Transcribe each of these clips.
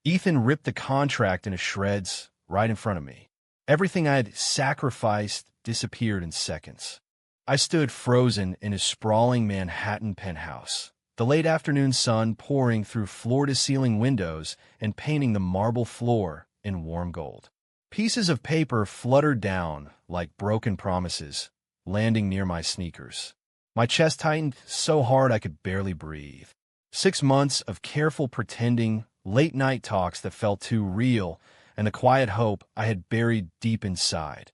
Ethan ripped the contract into shreds right in front of me. Everything I had sacrificed disappeared in seconds. I stood frozen in his sprawling Manhattan penthouse, the late afternoon sun pouring through floor-to-ceiling windows and painting the marble floor in warm gold. Pieces of paper fluttered down like broken promises, landing near my sneakers. My chest tightened so hard I could barely breathe. 6 months of careful pretending, late-night talks that felt too real, and the quiet hope I had buried deep inside.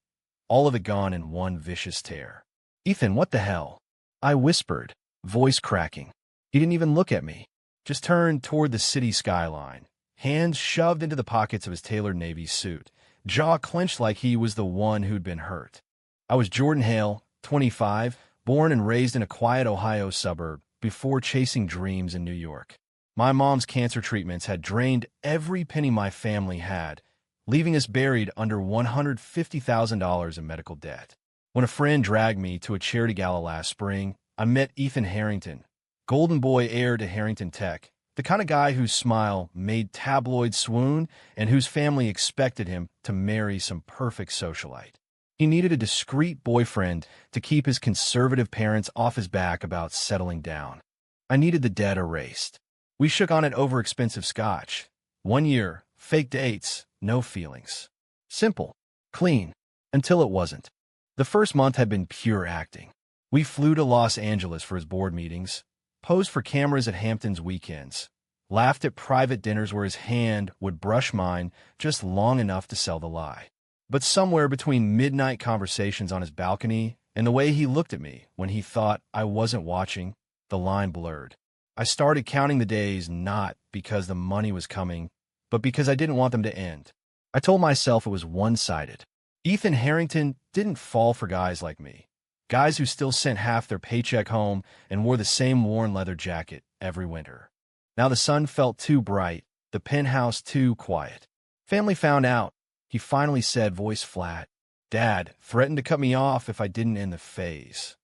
All of it gone in one vicious tear. "Ethan, what the hell?" I whispered, voice cracking. He didn't even look at me, just turned toward the city skyline, hands shoved into the pockets of his tailored navy suit, jaw clenched like he was the one who'd been hurt. I was Jordan Hale, 25, born and raised in a quiet Ohio suburb before chasing dreams in New York. My mom's cancer treatments had drained every penny my family had, leaving us buried under $150,000 in medical debt. When a friend dragged me to a charity gala last spring, I met Ethan Harrington, golden boy heir to Harrington Tech, the kind of guy whose smile made tabloids swoon and whose family expected him to marry some perfect socialite. He needed a discreet boyfriend to keep his conservative parents off his back about settling down. I needed the debt erased. We shook on it over expensive scotch. 1 year, fake dates, no feelings. Simple, clean, until it wasn't. The first month had been pure acting. We flew to Los Angeles for his board meetings, posed for cameras at Hampton's weekends, laughed at private dinners where his hand would brush mine just long enough to sell the lie. But somewhere between midnight conversations on his balcony and the way he looked at me when he thought I wasn't watching, the line blurred. I started counting the days not because the money was coming, but because I didn't want them to end. I told myself it was one-sided. Ethan Harrington didn't fall for guys like me, guys who still sent half their paycheck home and wore the same worn leather jacket every winter. Now the sun felt too bright, the penthouse too quiet. Family found out. He finally said, voice flat. Dad threatened to cut me off if I didn't end the phase.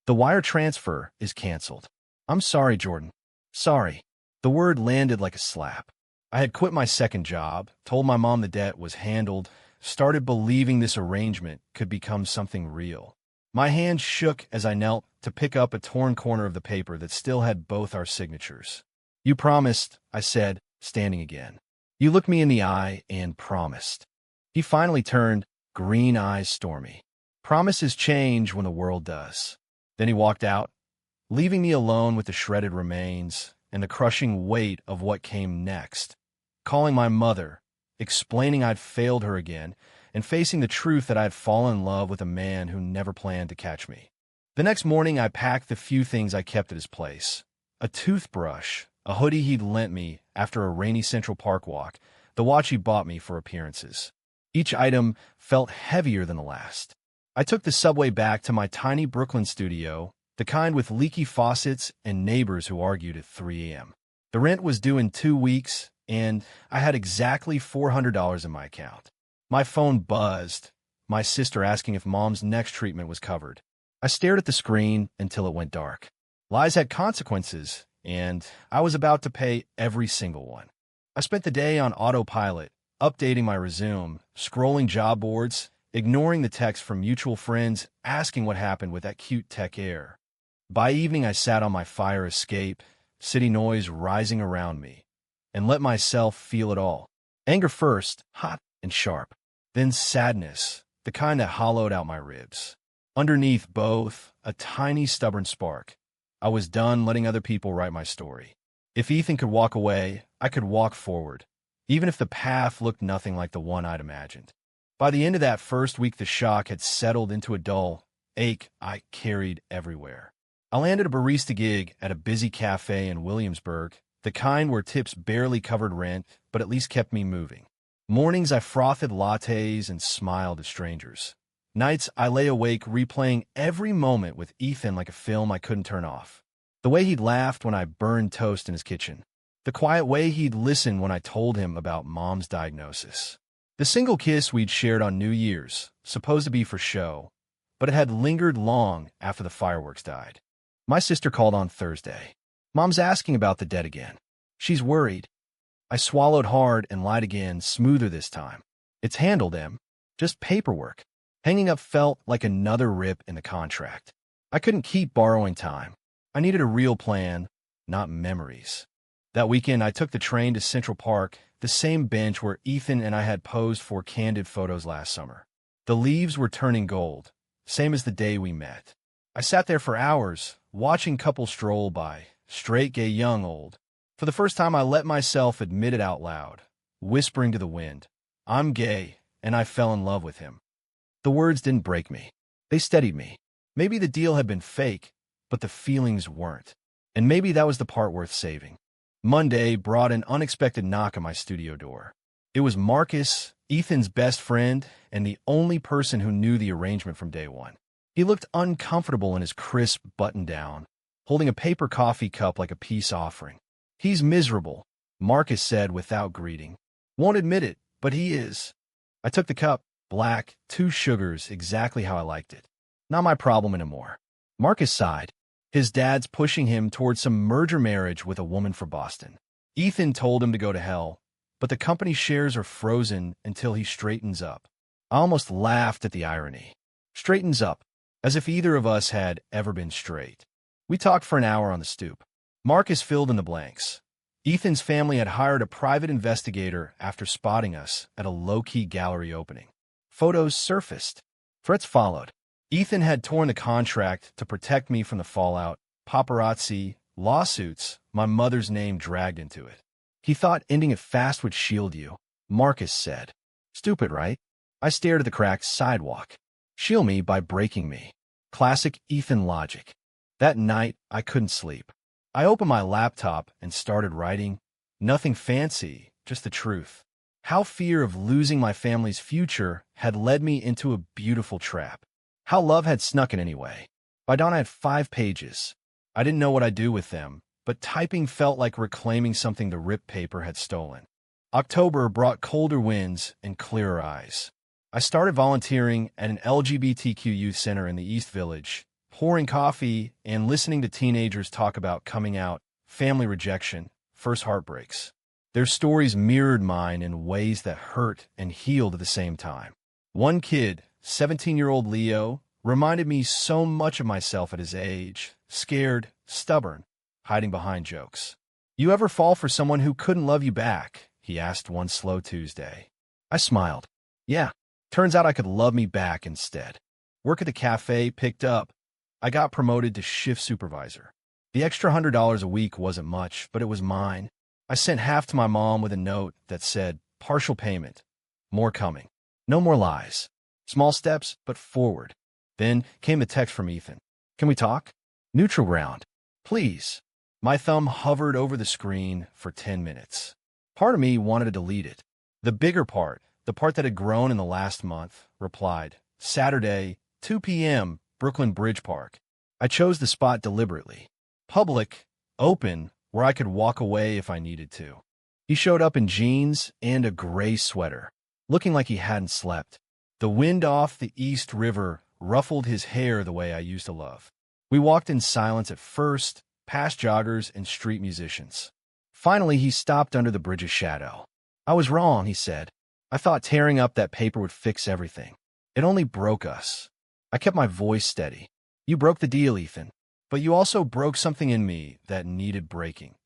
The wire transfer is canceled. I'm sorry, Jordan. Sorry. The word landed like a slap. I had quit my second job, told my mom the debt was handled, started believing this arrangement could become something real. My hand shook as I knelt to pick up a torn corner of the paper that still had both our signatures. You promised, I said, standing again. You looked me in the eye and promised. He finally turned, green eyes stormy. Promises change when the world does. Then he walked out, leaving me alone with the shredded remains and the crushing weight of what came next. Calling my mother, explaining I'd failed her again, and facing the truth that I'd fallen in love with a man who never planned to catch me. The next morning, I packed the few things I kept at his place. A toothbrush, a hoodie he'd lent me after a rainy Central Park walk, the watch he bought me for appearances. Each item felt heavier than the last. I took the subway back to my tiny Brooklyn studio, the kind with leaky faucets and neighbors who argued at 3 a.m. The rent was due in 2 weeks, and I had exactly $400 in my account. My phone buzzed, my sister asking if Mom's next treatment was covered. I stared at the screen until it went dark. Lies had consequences, and I was about to pay every single one. I spent the day on autopilot, updating my resume, scrolling job boards, ignoring the texts from mutual friends asking what happened with that cute tech heir. By evening, I sat on my fire escape, city noise rising around me, and let myself feel it all. Anger first, hot and sharp. Then sadness, the kind that hollowed out my ribs. Underneath both, a tiny stubborn spark. I was done letting other people write my story. If Ethan could walk away, I could walk forward, even if the path looked nothing like the one I'd imagined. By the end of that first week, the shock had settled into a dull ache I carried everywhere. I landed a barista gig at a busy cafe in Williamsburg, the kind where tips barely covered rent, but at least kept me moving. Mornings I frothed lattes and smiled at strangers. Nights I lay awake replaying every moment with Ethan like a film I couldn't turn off. The way he'd laughed when I burned toast in his kitchen. The quiet way he'd listen when I told him about Mom's diagnosis. The single kiss we'd shared on New Year's, supposed to be for show, but it had lingered long after the fireworks died. My sister called on Thursday. Mom's asking about the debt again. She's worried. I swallowed hard and lied again, smoother this time. It's handled, Em. Just paperwork. Hanging up felt like another rip in the contract. I couldn't keep borrowing time. I needed a real plan, not memories. That weekend, I took the train to Central Park, the same bench where Ethan and I had posed for candid photos last summer. The leaves were turning gold, same as the day we met. I sat there for hours, watching couples stroll by, straight, gay, young, old. For the first time, I let myself admit it out loud, whispering to the wind, "I'm gay," and I fell in love with him. The words didn't break me. They steadied me. Maybe the deal had been fake, but the feelings weren't. And maybe that was the part worth saving. Monday brought an unexpected knock on my studio door. It was Marcus, Ethan's best friend, and the only person who knew the arrangement from day one. He looked uncomfortable in his crisp button-down, holding a paper coffee cup like a peace offering. "He's miserable," Marcus said without greeting. "Won't admit it, but he is." I took the cup, black, 2 sugars, exactly how I liked it. Not my problem anymore. Marcus sighed. His dad's pushing him towards some merger marriage with a woman from Boston. Ethan told him to go to hell, but the company shares are frozen until he straightens up. I almost laughed at the irony. Straightens up, as if either of us had ever been straight. We talked for an hour on the stoop. Marcus filled in the blanks. Ethan's family had hired a private investigator after spotting us at a low-key gallery opening. Photos surfaced. Threats followed. Ethan had torn the contract to protect me from the fallout, paparazzi, lawsuits, my mother's name dragged into it. He thought ending it fast would shield you, Marcus said. Stupid, right? I stared at the cracked sidewalk. Shield me by breaking me. Classic Ethan logic. That night, I couldn't sleep. I opened my laptop and started writing. Nothing fancy, just the truth. How fear of losing my family's future had led me into a beautiful trap. How love had snuck in anyway. By dawn, I had 5 pages. I didn't know what I'd do with them, but typing felt like reclaiming something the ripped paper had stolen. October brought colder winds and clearer eyes. I started volunteering at an LGBTQ youth center in the East Village, pouring coffee and listening to teenagers talk about coming out, family rejection, first heartbreaks. Their stories mirrored mine in ways that hurt and healed at the same time. One kid, 17-year-old Leo, reminded me so much of myself at his age, scared, stubborn, hiding behind jokes. "You ever fall for someone who couldn't love you back?" he asked one slow Tuesday. I smiled. Yeah, turns out I could love me back instead. Work at the cafe picked up. I got promoted to shift supervisor. The extra $100 a week wasn't much, but it was mine. I sent half to my mom with a note that said, "Partial payment. More coming. No more lies. Small steps, but forward." Then came a text from Ethan. "Can we talk? Neutral ground. Please." My thumb hovered over the screen for 10 minutes. Part of me wanted to delete it. The bigger part, the part that had grown in the last month, replied, "Saturday, 2 p.m., Brooklyn Bridge Park." I chose the spot deliberately. Public, open, where I could walk away if I needed to. He showed up in jeans and a gray sweater, looking like he hadn't slept. The wind off the East River ruffled his hair the way I used to love. We walked in silence at first, past joggers and street musicians. Finally, he stopped under the bridge's shadow. "I was wrong," he said. "I thought tearing up that paper would fix everything. It only broke us." I kept my voice steady. "You broke the deal, Ethan, but you also broke something in me that needed breaking."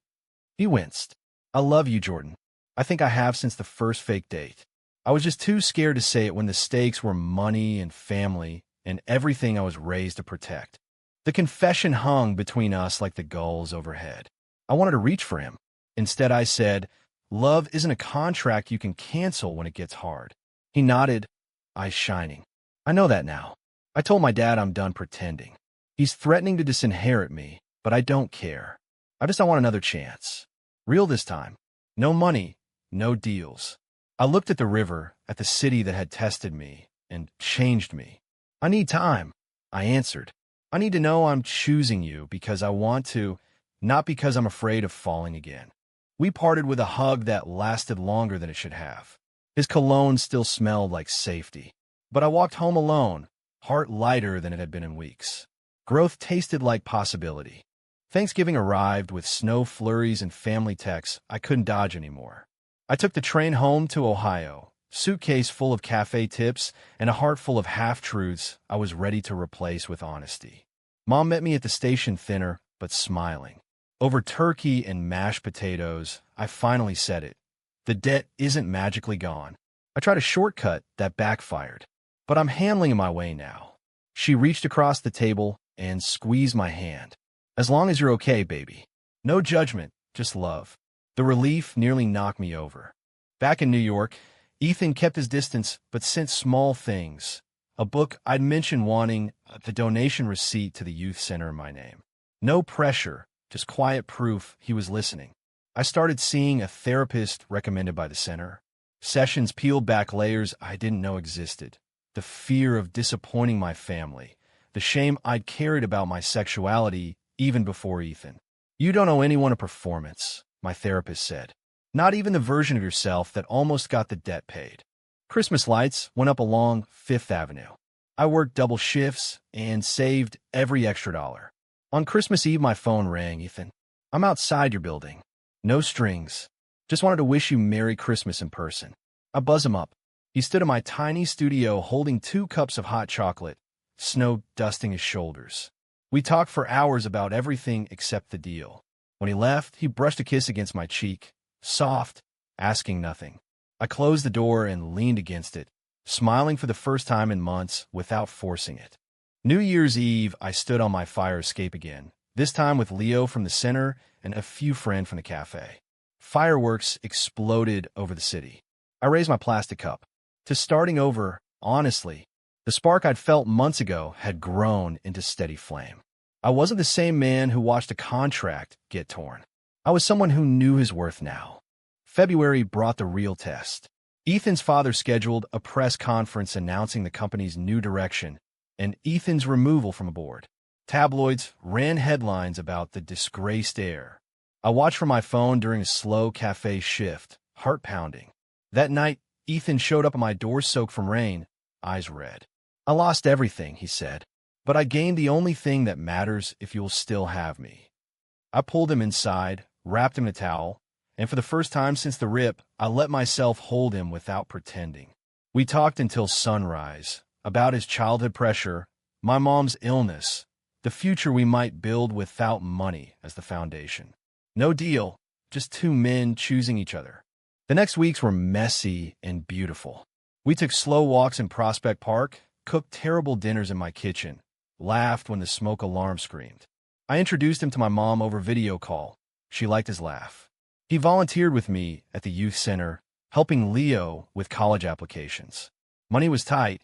He winced. "I love you, Jordan. I think I have since the first fake date. I was just too scared to say it when the stakes were money and family and everything I was raised to protect." The confession hung between us like the gulls overhead. I wanted to reach for him. Instead, I said, "Love isn't a contract you can cancel when it gets hard." He nodded, eyes shining. "I know that now. I told my dad I'm done pretending. He's threatening to disinherit me, but I don't care. I just don't want another chance. Real this time. No money, no deals." I looked at the river, at the city that had tested me and changed me. "I need time," I answered. "I need to know I'm choosing you because I want to, not because I'm afraid of falling again." We parted with a hug that lasted longer than it should have. His cologne still smelled like safety. But I walked home alone, heart lighter than it had been in weeks. Growth tasted like possibility. Thanksgiving arrived with snow flurries and family texts I couldn't dodge anymore. I took the train home to Ohio, suitcase full of cafe tips and a heart full of half-truths I was ready to replace with honesty. Mom met me at the station thinner, but smiling. Over turkey and mashed potatoes, I finally said it. The debt isn't magically gone. I tried a shortcut that backfired, but I'm handling my way now. She reached across the table and squeezed my hand. As long as you're okay, baby. No judgment, just love. The relief nearly knocked me over. Back in New York, Ethan kept his distance but sent small things. A book I'd mentioned wanting, the donation receipt to the youth center in my name. No pressure, just quiet proof he was listening. I started seeing a therapist recommended by the center. Sessions peeled back layers I didn't know existed. The fear of disappointing my family. The shame I'd carried about my sexuality even before Ethan. You don't owe anyone a performance, my therapist said. Not even the version of yourself that almost got the debt paid. Christmas lights went up along Fifth Avenue. I worked double shifts and saved every extra dollar. On Christmas Eve, my phone rang. Ethan, I'm outside your building. No strings. Just wanted to wish you Merry Christmas in person. I buzz him up. He stood in my tiny studio holding 2 cups of hot chocolate, snow dusting his shoulders. We talked for hours about everything except the deal. When he left, he brushed a kiss against my cheek, soft, asking nothing. I closed the door and leaned against it, smiling for the first time in months without forcing it. New Year's Eve, I stood on my fire escape again, this time with Leo from the center and a few friends from the cafe. Fireworks exploded over the city. I raised my plastic cup. To starting over, honestly, the spark I'd felt months ago had grown into steady flame. I wasn't the same man who watched a contract get torn. I was someone who knew his worth now. February brought the real test. Ethan's father scheduled a press conference announcing the company's new direction and Ethan's removal from the board. Tabloids ran headlines about the disgraced heir. I watched from my phone during a slow cafe shift, heart pounding. That night, Ethan showed up at my door soaked from rain, eyes red. I lost everything, he said, but I gained the only thing that matters if you'll still have me. I pulled him inside, wrapped him in a towel, and for the first time since the rip, I let myself hold him without pretending. We talked until sunrise, about his childhood pressure, my mom's illness, the future we might build without money as the foundation. No deal, just 2 men choosing each other. The next weeks were messy and beautiful. We took slow walks in Prospect Park, cooked terrible dinners in my kitchen, laughed when the smoke alarm screamed. I introduced him to my mom over video call. She liked his laugh. He volunteered with me at the youth center, helping Leo with college applications. Money was tight.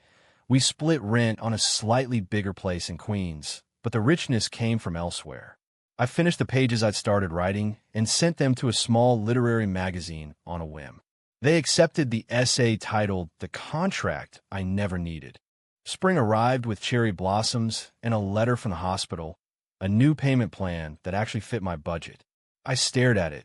We split rent on a slightly bigger place in Queens, but the richness came from elsewhere. I finished the pages I'd started writing and sent them to a small literary magazine on a whim. They accepted the essay titled The Contract I Never Needed. Spring arrived with cherry blossoms and a letter from the hospital, a new payment plan that actually fit my budget. I stared at it,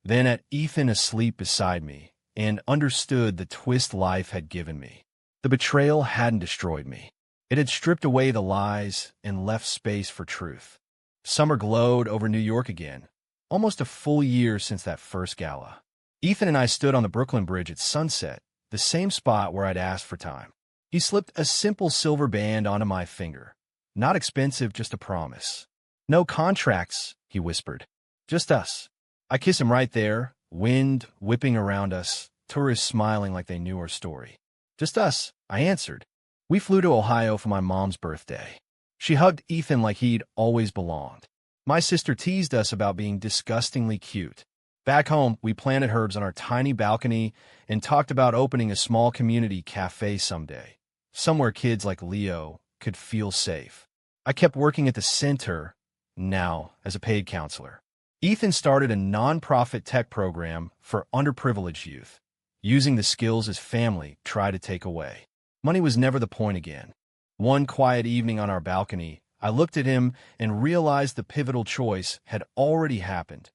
then at Ethan asleep beside me, and understood the twist life had given me. The betrayal hadn't destroyed me. It had stripped away the lies and left space for truth. Summer glowed over New York again, almost a full year since that first gala. Ethan and I stood on the Brooklyn Bridge at sunset, the same spot where I'd asked for time. He slipped a simple silver band onto my finger. Not expensive, just a promise. No contracts, he whispered. Just us. I kissed him right there, wind whipping around us, tourists smiling like they knew our story. Just us, I answered. We flew to Ohio for my mom's birthday. She hugged Ethan like he'd always belonged. My sister teased us about being disgustingly cute. Back home, we planted herbs on our tiny balcony and talked about opening a small community cafe someday, somewhere kids like Leo could feel safe. I kept working at the center, now as a paid counselor. Ethan started a nonprofit tech program for underprivileged youth, using the skills his family tried to take away. Money was never the point again. One quiet evening on our balcony, I looked at him and realized the pivotal choice had already happened,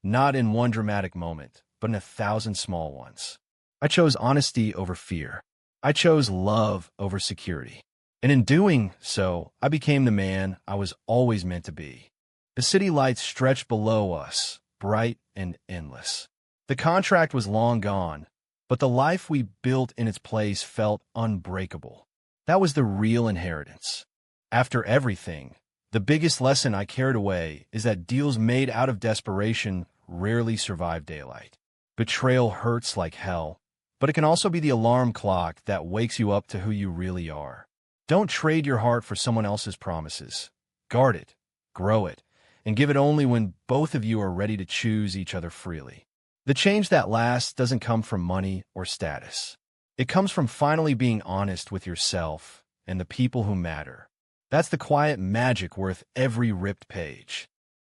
not in one dramatic moment, but in 1,000 small ones. I chose honesty over fear. I chose love over security. And in doing so, I became the man I was always meant to be. The city lights stretched below us, bright and endless. The contract was long gone, but the life we built in its place felt unbreakable. That was the real inheritance. After everything, the biggest lesson I carried away is that deals made out of desperation rarely survive daylight. Betrayal hurts like hell, but it can also be the alarm clock that wakes you up to who you really are. Don't trade your heart for someone else's promises. Guard it, grow it, and give it only when both of you are ready to choose each other freely. The change that lasts doesn't come from money or status. It comes from finally being honest with yourself and the people who matter. That's the quiet magic worth every ripped page.